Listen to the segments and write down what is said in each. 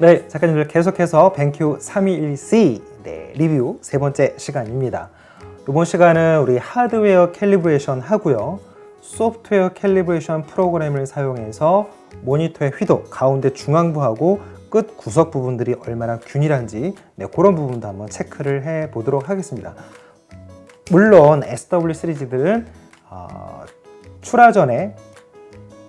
네, 작가님들 계속해서 뱅큐 321C 리뷰 세 번째 시간입니다. 이번 시간은 우리 하드웨어 캘리브레이션 하고요. 소프트웨어 캘리브레이션 프로그램을 사용해서 모니터의 휘도, 가운데 중앙부하고 끝 구석 부분들이 얼마나 균일한지 그런 부분도 한번 체크를 해 보도록 하겠습니다. 물론 SW 시리즈들은 출하 전에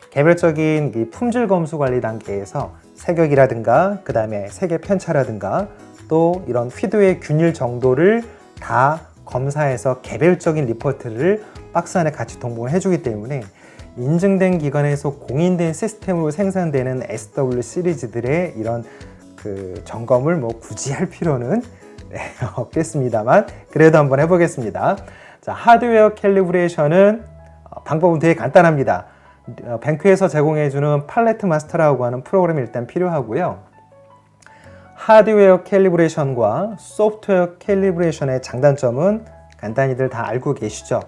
개별적인 이 품질 검수 관리 단계에서 색역이라든가 그 다음에 색의 편차라든가 또 이런 휘도의 균일 정도를 다 검사해서 개별적인 리포트를 박스 안에 같이 동봉을 해주기 때문에 인증된 기관에서 공인된 시스템으로 생산되는 SW 시리즈들의 이런 그 점검을 굳이 할 필요는 없겠습니다만 그래도 한번 해보겠습니다. 자, 하드웨어 캘리브레이션은 방법은 되게 간단합니다. 뱅큐에서 제공해주는 팔레트 마스터라고 하는 프로그램이 일단 필요하고요. 하드웨어 캘리브레이션과 소프트웨어 캘리브레이션의 장단점은 간단히들 다 알고 계시죠?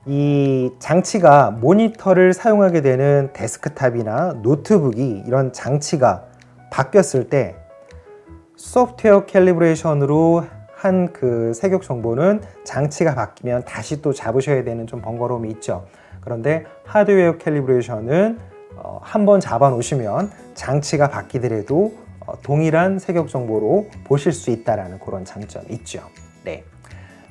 이 장치가 모니터를 사용하게 되는 데스크탑이나 노트북이 이런 장치가 바뀌었을 때 소프트웨어 캘리브레이션으로 한 그 색역 정보는 장치가 바뀌면 다시 또 잡으셔야 되는 좀 번거로움이 있죠. 그런데 하드웨어 캘리브레이션은 한번 잡아 놓으시면 장치가 바뀌더라도 동일한 색역 정보로 보실 수 있다는 그런 장점이 있죠. 네.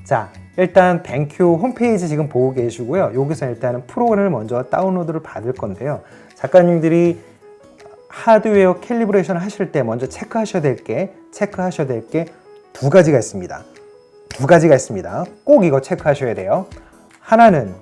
자, 일단 뱅큐 홈페이지 지금 보고 계시고요. 여기서 일단은 프로그램을 먼저 다운로드를 받을 건데요. 작가님들이 하드웨어 캘리브레이션을 하실 때 먼저 체크하셔야 될 게 두 가지가 있습니다. 꼭 이거 체크하셔야 돼요. 하나는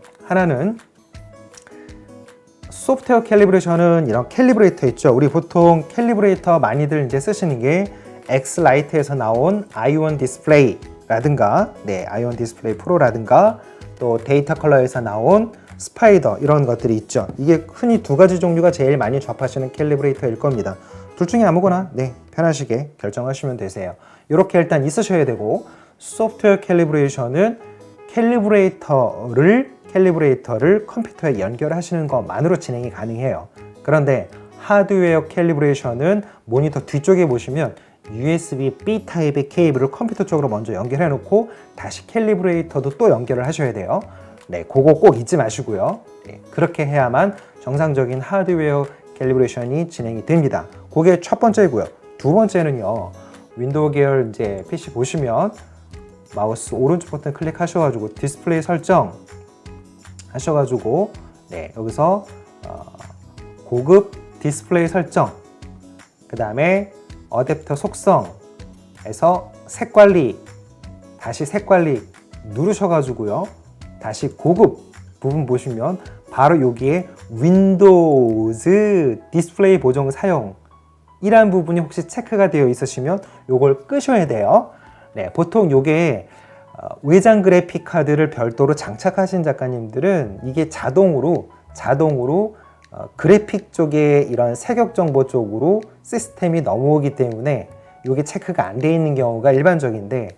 소프트웨어 캘리브레이션은 이런 캘리브레이터 있죠. 우리 보통 캘리브레이터 많이들 이제 쓰시는 게 엑스라이트에서 나온 아이온 디스플레이라든가, 아이온 디스플레이 프로라든가, 또 데이터 컬러에서 나온 스파이더 이런 것들이 있죠. 이게 흔히 두 가지 종류가 제일 많이 접하시는 캘리브레이터일 겁니다. 둘 중에 아무거나 편하시게 결정하시면 되세요. 이렇게 일단 있으셔야 되고, 소프트웨어 캘리브레이션은 캘리브레이터를 컴퓨터에 연결하시는 것만으로 진행이 가능해요. 그런데 하드웨어 캘리브레이션은 모니터 뒤쪽에 보시면 USB-B 타입의 케이블을 컴퓨터 쪽으로 먼저 연결해 놓고 다시 캘리브레이터도 또 연결을 하셔야 돼요. 그거 꼭 잊지 마시고요. 그렇게 해야만 정상적인 하드웨어 캘리브레이션이 진행이 됩니다. 그게 첫 번째고요. 두 번째는요. 윈도우 계열 이제 PC 보시면 마우스 오른쪽 버튼 클릭하셔가지고 디스플레이 설정 하셔가지고 여기서 고급 디스플레이 설정, 그 다음에 어댑터 속성에서 색관리, 다시 색관리 누르셔가지고요. 다시 고급 부분 보시면 바로 여기에 윈도우즈 디스플레이 보정 사용 이란 부분이 혹시 체크가 되어 있으시면 요걸 끄셔야 돼요. 보통 요게 외장 그래픽 카드를 별도로 장착하신 작가님들은 이게 자동으로 그래픽 쪽에 이런 색역 정보 쪽으로 시스템이 넘어오기 때문에 이게 체크가 안 돼 있는 경우가 일반적인데,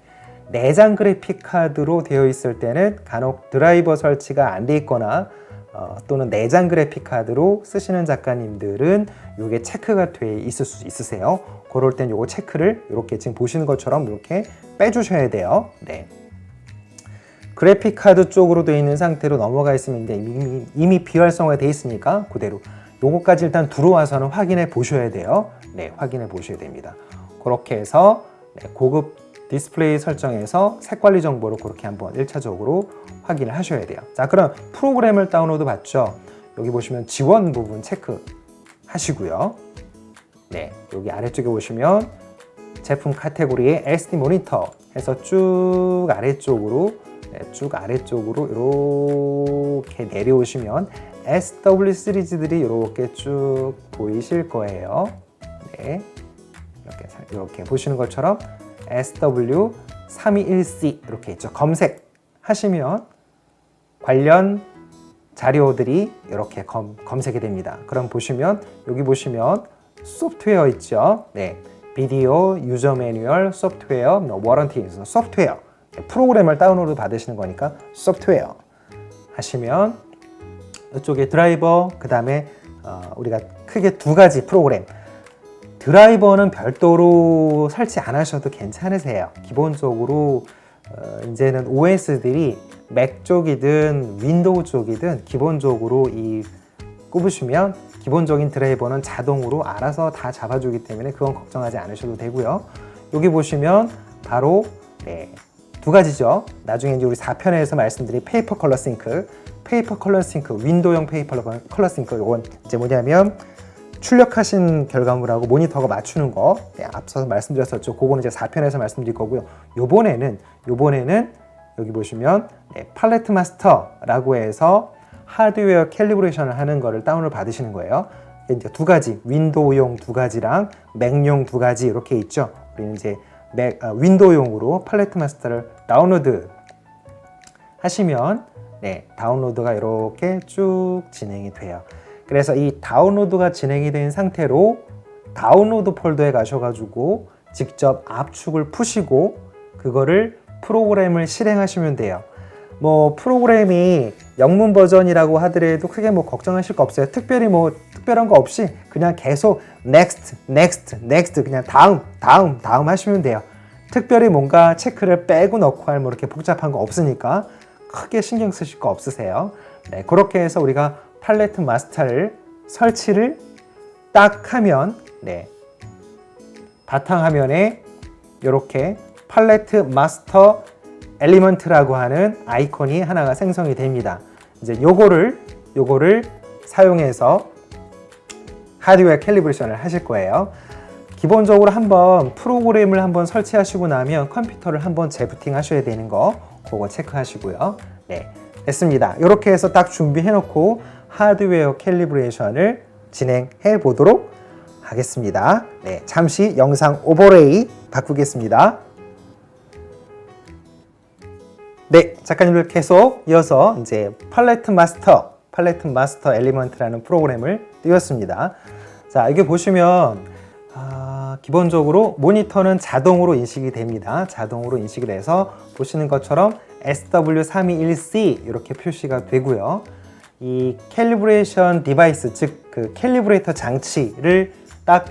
내장 그래픽 카드로 되어 있을 때는 간혹 드라이버 설치가 안 돼 있거나 또는 내장 그래픽 카드로 쓰시는 작가님들은 이게 체크가 돼 있을 수 있으세요. 그럴 땐 요거 체크를 이렇게 지금 보시는 것처럼 이렇게 빼주셔야 돼요. 그래픽 카드 쪽으로 되어 있는 상태로 넘어가 있으면 이미 비활성화 되어 있으니까 그대로 요거까지 일단 들어와서는 확인해 보셔야 돼요. 확인해 보셔야 됩니다. 그렇게 해서 고급 디스플레이 설정에서 색관리 정보로 그렇게 한번 1차적으로 확인을 하셔야 돼요. 자, 그럼 프로그램을 다운로드 받죠. 여기 보시면 지원 부분 체크 하시고요. 여기 아래쪽에 보시면 제품 카테고리에 SD 모니터 해서 쭉 아래쪽으로 이렇게 내려오시면 SW 시리즈들이 이렇게 쭉 보이실 거예요. 이렇게 보시는 것처럼 SW321C 이렇게 있죠. 검색하시면 관련 자료들이 이렇게 검색이 됩니다. 그럼 보시면 여기 보시면 소프트웨어 있죠. 비디오, 유저 매뉴얼, 소프트웨어, 워런티, 소프트웨어 프로그램을 다운로드 받으시는 거니까 소프트웨어 하시면 이쪽에 드라이버, 그 다음에 우리가 크게 두 가지 프로그램, 드라이버는 별도로 설치 안 하셔도 괜찮으세요. 기본적으로 이제는 OS들이 맥 쪽이든 윈도우 쪽이든 기본적으로 꼽으시면 기본적인 드라이버는 자동으로 알아서 다 잡아주기 때문에 그건 걱정하지 않으셔도 되고요. 여기 보시면 바로 두 가지죠. 나중에 이제 우리 4편에서 말씀드린 페이퍼 컬러 싱크, 윈도우용 페이퍼 컬러 싱크. 이건 이제 뭐냐면 출력하신 결과물하고 모니터가 맞추는 거, 앞서서 말씀드렸었죠. 그거는 이제 4편에서 말씀드릴 거고요. 요번에는 여기 보시면 팔레트 마스터라고 해서 하드웨어 캘리브레이션을 하는 거를 다운을 받으시는 거예요. 이제 두 가지, 윈도우용 두 가지랑 맥용 두 가지 이렇게 있죠. 우리는 이제 윈도우용으로 팔레트 마스터를 다운로드 하시면 다운로드가 이렇게 쭉 진행이 돼요. 그래서 이 다운로드가 진행이 된 상태로 다운로드 폴더에 가셔가지고 직접 압축을 푸시고 그거를 프로그램을 실행하시면 돼요. 뭐 프로그램이 영문 버전이라고 하더라도 크게 뭐 걱정하실 거 없어요. 특별히 뭐 특별한 거 없이 그냥 계속 next 그냥 다음 하시면 돼요. 특별히 뭔가 체크를 빼고 넣고 할 뭐 이렇게 복잡한 거 없으니까 크게 신경 쓰실 거 없으세요. 그렇게 해서 우리가 팔레트 마스터를 설치를 딱 하면 바탕화면에 이렇게 팔레트 마스터 엘리먼트라고 하는 아이콘이 하나가 생성이 됩니다. 이제 요거를 사용해서 하드웨어 캘리브레이션을 하실 거예요. 기본적으로 한번 프로그램을 한번 설치하시고 나면 컴퓨터를 한번 재부팅 하셔야 되는 거 그거 체크하시고요. 됐습니다. 이렇게 해서 딱 준비해 놓고 하드웨어 캘리브레이션을 진행해 보도록 하겠습니다. 잠시 영상 오버레이 바꾸겠습니다. 작가님들 계속 이어서 이제 팔레트 마스터 엘리먼트라는 프로그램을 띄웠습니다. 자, 여기 보시면 기본적으로 모니터는 자동으로 인식이 됩니다. 자동으로 인식을 해서 보시는 것처럼 SW321C 이렇게 표시가 되고요. 이 캘리브레이션 디바이스, 즉 그 캘리브레이터 장치를 딱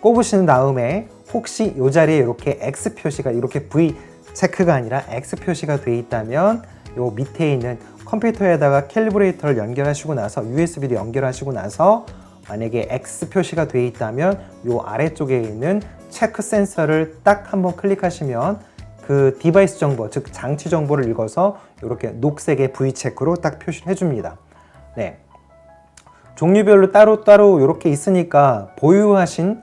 꼽으신 다음에 혹시 이 자리에 이렇게 X 표시가 이렇게 V 체크가 아니라 X 표시가 되어 있다면 요 밑에 있는 컴퓨터에다가 캘리브레이터를 연결하시고 나서 USB를 연결하시고 나서 만약에 X 표시가 되어 있다면 요 아래쪽에 있는 체크 센서를 딱 한번 클릭하시면 그 디바이스 정보, 즉 장치 정보를 읽어서 이렇게 녹색의 V 체크로 딱 표시를 해줍니다. 종류별로 따로따로 이렇게 있으니까 보유하신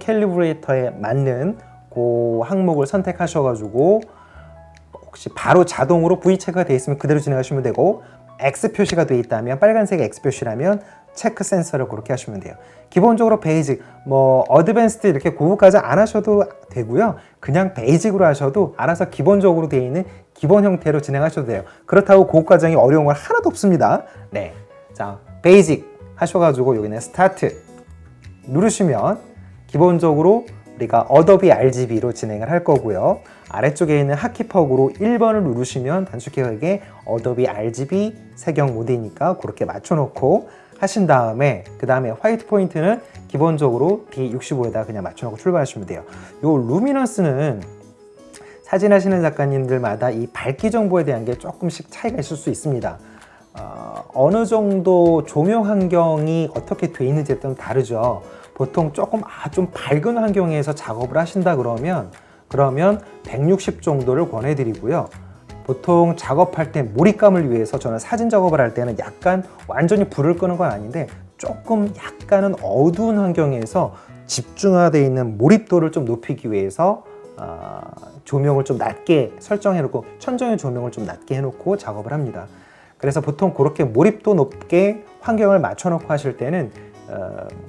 캘리브레이터에 맞는 그 항목을 선택하셔가지고 혹시 바로 자동으로 V 체크가 되어 있으면 그대로 진행하시면 되고 X 표시가 되어 있다면 빨간색 X 표시라면 체크 센서를 그렇게 하시면 돼요. 기본적으로 베이직, 뭐 어드밴스드 이렇게 고급까지 안 하셔도 되고요. 그냥 베이직으로 하셔도 알아서 기본적으로 되어 있는 기본 형태로 진행하셔도 돼요. 그렇다고 고급 과정이 어려운 건 하나도 없습니다. 자, 베이직 하셔가지고 여기는 스타트 누르시면 기본적으로 우리가 어도비 RGB로 진행을 할 거고요. 아래쪽에 있는 핫키퍼으로 1번을 누르시면 단축키가 어도비 RGB 색영 모드이니까 그렇게 맞춰놓고 하신 다음에 그 다음에 화이트 포인트는 기본적으로 D65에다 그냥 맞춰놓고 출발하시면 돼요. 요 루미넌스는 사진 하시는 작가님들마다 이 밝기 정보에 대한 게 조금씩 차이가 있을 수 있습니다. 어느 정도 조명 환경이 어떻게 돼 있는지에 따라 다르죠. 보통 조금 좀 밝은 환경에서 작업을 하신다 그러면 160 정도를 권해드리고요. 보통 작업할 때 몰입감을 위해서 저는 사진 작업을 할 때는 약간 완전히 불을 끄는 건 아닌데 조금 약간은 어두운 환경에서 집중화되어 있는 몰입도를 좀 높이기 위해서 조명을 좀 낮게 설정해 놓고 천정의 조명을 좀 낮게 해놓고 작업을 합니다. 그래서 보통 그렇게 몰입도 높게 환경을 맞춰 놓고 하실 때는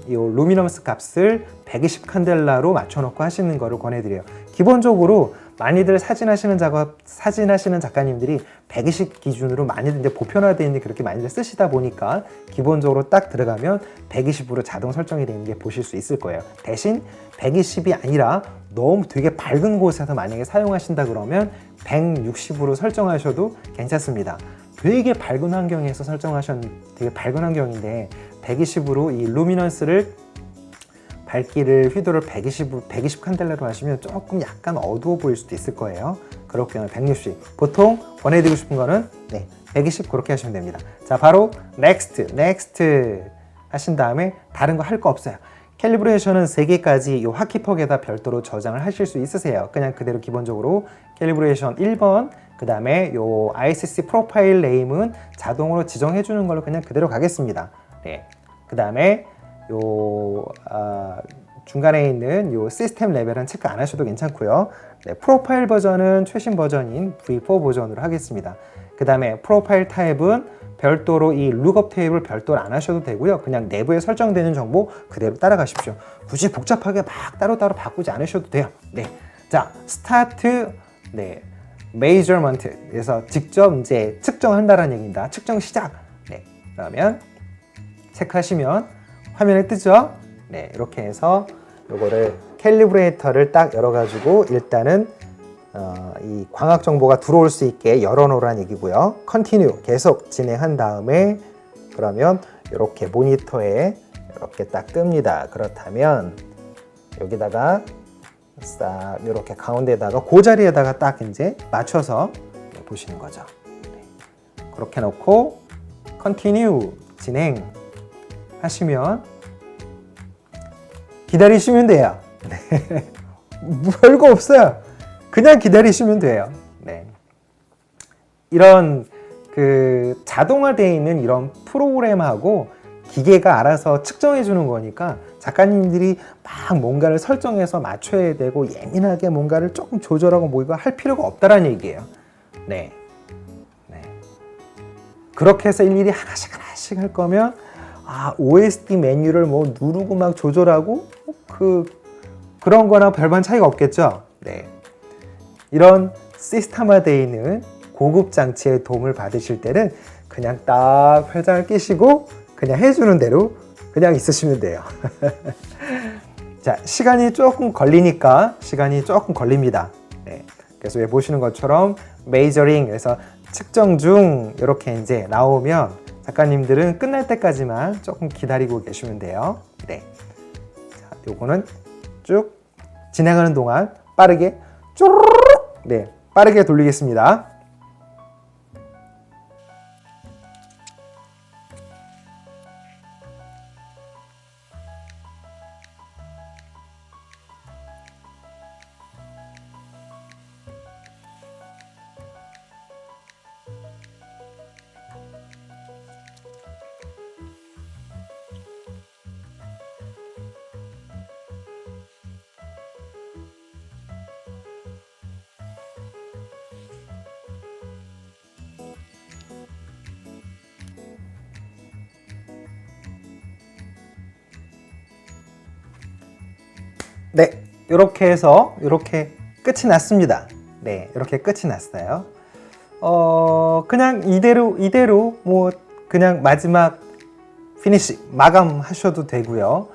이 루미넌스 값을 120 칸델라로 맞춰 놓고 하시는 거를 권해드려요. 기본적으로 많이들 사진 하시는 작가님들이 120 기준으로 많이들 이제 보편화되어 있는 그렇게 많이들 쓰시다 보니까 기본적으로 딱 들어가면 120으로 자동 설정이 되어 있는 게 보실 수 있을 거예요. 대신 120이 아니라 너무 되게 밝은 곳에서 만약에 사용하신다 그러면 160으로 설정하셔도 괜찮습니다. 되게 밝은 환경에서 설정하셨는데 되게 밝은 환경인데 120으로 이 루미넌스를 밝기를 휘도를 120 칸델라로 하시면 조금 약간 어두워 보일 수도 있을 거예요. 그렇기 때문에 160. 보통 권해드리고 싶은 거는 120 그렇게 하시면 됩니다. 자, 바로 next 하신 다음에 다른 거 할 거 없어요. 캘리브레이션은 3개까지 이 화키퍽에다 별도로 저장을 하실 수 있으세요. 그냥 그대로 기본적으로 캘리브레이션 1번, 그 다음에 요 ICC 프로파일 네임은 자동으로 지정해 주는 걸로 그냥 그대로 가겠습니다. 네. 그 다음에 요 중간에 있는 요 시스템 레벨은 체크 안 하셔도 괜찮고요. 네, 프로파일 버전은 최신 버전인 V4 버전으로 하겠습니다. 그 다음에 프로파일 타입은 별도로 이 룩업 테이블 별도로 안 하셔도 되고요. 그냥 내부에 설정되는 정보 그대로 따라가십시오. 굳이 복잡하게 막 따로따로 바꾸지 않으셔도 돼요. 네. 자, 스타트, measurement. 그래서 직접 이제 측정한다라는 얘기입니다. 측정 시작. 네. 그러면 체크하시면 화면에 뜨죠? 네. 이렇게 해서 요거를 캘리브레이터를 딱 열어가지고 일단은 이 광학 정보가 들어올 수 있게 열어놓으라는 얘기고요. Continue 계속 진행한 다음에 그러면 이렇게 모니터에 이렇게 딱 뜹니다. 그렇다면 여기다가 싹 이렇게 가운데다가 그 자리에다가 딱 이제 맞춰서 보시는 거죠. 그렇게 놓고 Continue 진행 하시면 기다리시면 돼요. 네. 별거 없어요. 그냥 기다리시면 돼요. 네. 이런 그 자동화되어 있는 이런 프로그램하고 기계가 알아서 측정해 주는 거니까 작가님들이 막 뭔가를 설정해서 맞춰야 되고 예민하게 뭔가를 조금 조절하고 뭐 이거 할 필요가 없다라는 얘기예요. 네. 네. 그렇게 해서 일일이 하나씩 할 거면 OSD 메뉴를 뭐 누르고 막 조절하고 그런 거나 별반 차이가 없겠죠. 네. 이런 시스템화되어 있는 고급 장치의 도움을 받으실 때는 그냥 딱 회장을 끼시고 그냥 해주는 대로 그냥 있으시면 돼요. 자, 시간이 조금 걸립니다. 네. 그래서 여기 보시는 것처럼 measuring, 그래서 측정 중 이렇게 이제 나오면 작가님들은 끝날 때까지만 조금 기다리고 계시면 돼요. 네. 자, 요거는 쭉 진행하는 동안 빠르게 쪼르륵 빠르게 돌리겠습니다. 네, 이렇게 해서 이렇게 끝이 났습니다. 네, 이렇게 끝이 났어요. 그냥 이대로 뭐 그냥 마지막 피니시 마감하셔도 되고요.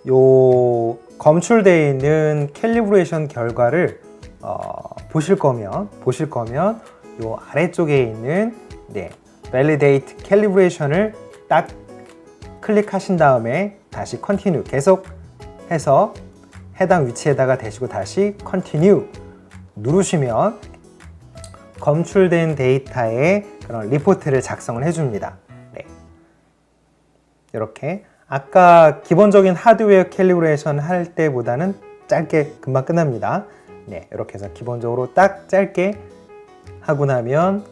요 검출되어 있는 캘리브레이션 결과를 보실 거면 요 아래쪽에 있는 Validate Calibration을 딱 클릭하신 다음에 다시 Continue 계속 해서 해당 위치에다가 대시고 다시 Continue 누르시면 검출된 데이터의 그런 리포트를 작성을 해줍니다. 네. 이렇게 아까 기본적인 하드웨어 캘리브레이션 할 때보다는 짧게 금방 끝납니다. 네, 이렇게 해서 기본적으로 딱 짧게 하고 나면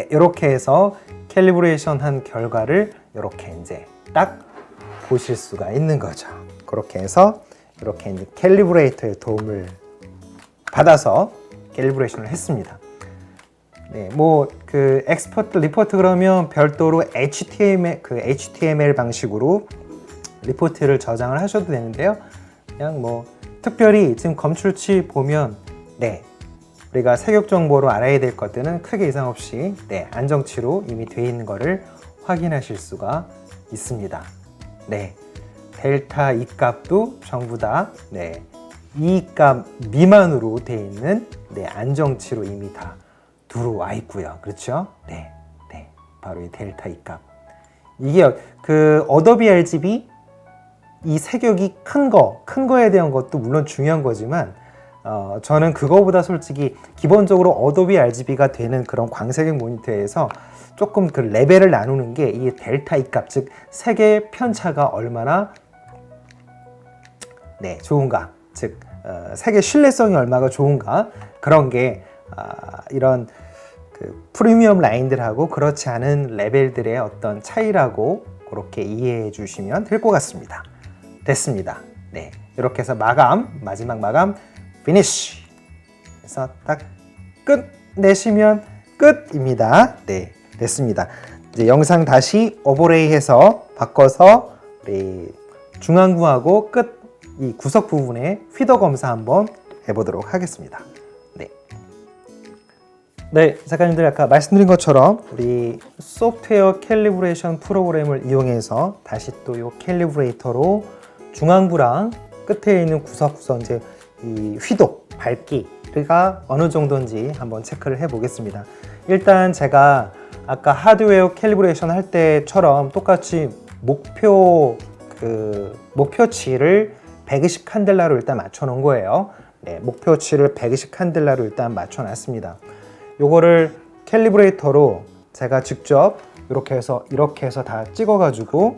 이렇게 해서 캘리브레이션 한 결과를 이렇게 이제 딱 보실 수가 있는 거죠. 그렇게 해서 이렇게 이제 캘리브레이터의 도움을 받아서 캘리브레이션을 했습니다. 네, 뭐 그 엑스포트 리포트 그러면 별도로 HTML 방식으로 리포트를 저장을 하셔도 되는데요. 그냥 뭐 특별히 지금 검출치 보면 우리가 색역 정보로 알아야 될 것들은 크게 이상 없이 안정치로 이미 되어 있는 것을 확인하실 수가 있습니다. 네. 델타 E 값도 전부 다 E 값 미만으로 되어 있는 안정치로 이미 다 들어와 있고요. 그렇죠? 네. 바로 이 델타 E 값. 이게 그 어도비 RGB 이 색역이 큰 거에 대한 것도 물론 중요한 거지만 저는 그거보다 솔직히 기본적으로 어도비 RGB가 되는 그런 광색역 모니터에서 조금 그 레벨을 나누는 게 이 델타 E 값, 즉 색의 편차가 얼마나 좋은가, 즉 색의 신뢰성이 얼마나 좋은가, 그런 게 이런 그 프리미엄 라인들하고 그렇지 않은 레벨들의 어떤 차이라고 그렇게 이해해 주시면 될 것 같습니다. 됐습니다. 네, 이렇게 해서 마지막 마감 피니쉬 그래서 딱 끝내시면 끝입니다. 네, 됐습니다. 이제 영상 다시 오버레이해서 바꿔서 우리 중앙부하고 끝 이 구석 부분에 휘더 검사 한번 해보도록 하겠습니다. 네, 작가님들 아까 말씀드린 것처럼 우리 소프트웨어 캘리브레이션 프로그램을 이용해서 다시 또 이 캘리브레이터로 중앙부랑 끝에 있는 구석구석 이제 이 휘도, 밝기가 어느 정도인지 한번 체크를 해 보겠습니다. 일단 제가 아까 하드웨어 캘리브레이션 할 때처럼 똑같이 목표치를 120 칸델라로 일단 맞춰 놓은 거예요. 네, 목표치를 120 칸델라로 일단 맞춰 놨습니다. 요거를 캘리브레이터로 제가 직접 이렇게 해서 다 찍어 가지고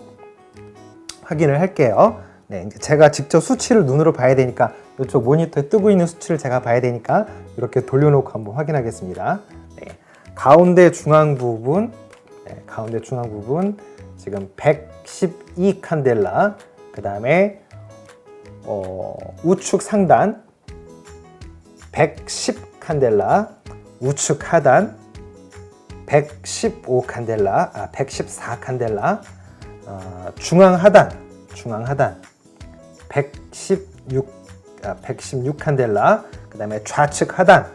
확인을 할게요. 네, 이제 제가 직접 수치를 눈으로 봐야 되니까 이쪽 모니터에 뜨고 있는 수치를 제가 봐야 되니까 이렇게 돌려놓고 한번 확인하겠습니다. 네, 가운데 중앙 부분 지금 112 칸델라, 그 다음에 우측 상단 110 칸델라, 우측 하단 115 칸델라, 114 칸델라, 중앙 하단 116 칸델라, 그 다음에 좌측 하단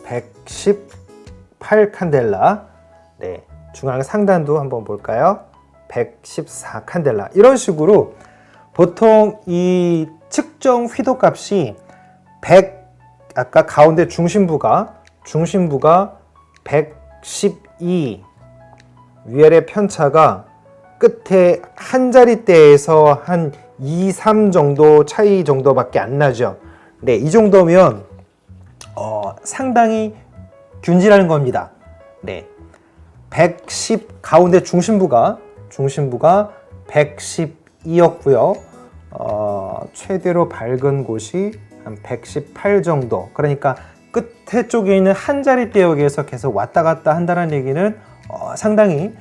118 칸델라, 네, 중앙 상단도 한번 볼까요? 114 칸델라. 이런 식으로 보통 이 측정 휘도 값이 100, 아까 가운데 중심부가 112, 위아래 편차가 끝에 한 자릿대에서 한 2, 3 정도 차이 정도밖에 안 나죠. 네, 이 정도면 상당히 균질하는 겁니다. 네, 110 가운데 중심부가 112였고요. 최대로 밝은 곳이 한 118 정도. 그러니까 끝에 쪽에 있는 한 자릿대역에서 계속 왔다 갔다 한다는 얘기는 상당히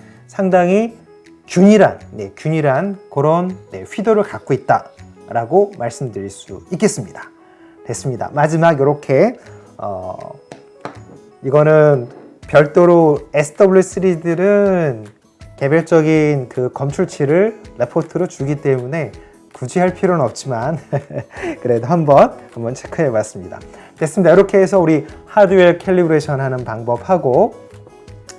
균일한 그런 휘도를 갖고 있다라고 말씀드릴 수 있겠습니다. 됐습니다. 마지막 이렇게 이거는 별도로 SW3들은 개별적인 그 검출치를 레포트로 주기 때문에 굳이 할 필요는 없지만 그래도 한번 체크해 봤습니다. 됐습니다. 이렇게 해서 우리 하드웨어 캘리브레이션 하는 방법하고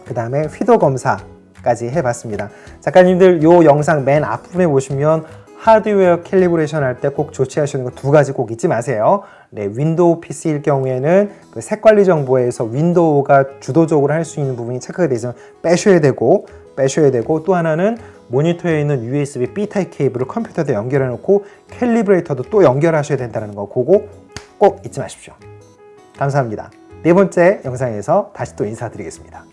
그 다음에 휘도 검사까지 해봤습니다. 작가님들 요 영상 맨 앞부분에 보시면 하드웨어 캘리브레이션 할 때 꼭 조치하시는 거 두 가지 꼭 잊지 마세요. 네, 윈도우 PC일 경우에는 그 색관리 정보에서 윈도우가 주도적으로 할 수 있는 부분이 체크가 되어 있으면 빼셔야 되고 또 하나는 모니터에 있는 USB B타입 케이블을 컴퓨터에 연결해 놓고 캘리브레이터도 또 연결하셔야 된다는 거, 그거 꼭 잊지 마십시오. 감사합니다. 네 번째 영상에서 다시 또 인사드리겠습니다.